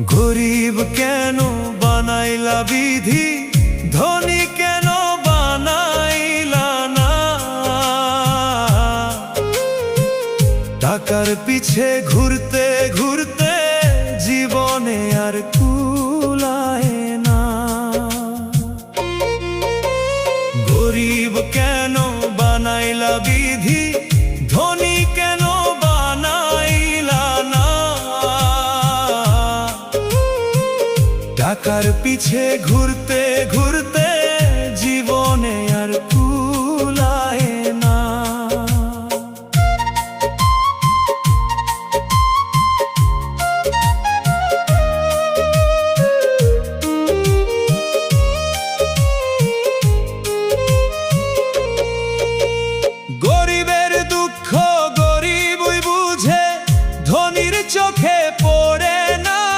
গরিব কেন বানাইলা বিধি, ধনী কেন বানাইলা না? টাকার পিছে ঘুরতে ঘুরতে জীবনে আর কুলায় না। গরিব কেন বানাইলা বিধি, ধনী কেন বানাইলা না? টাকার পিছে ঘুরতে ঘুরতে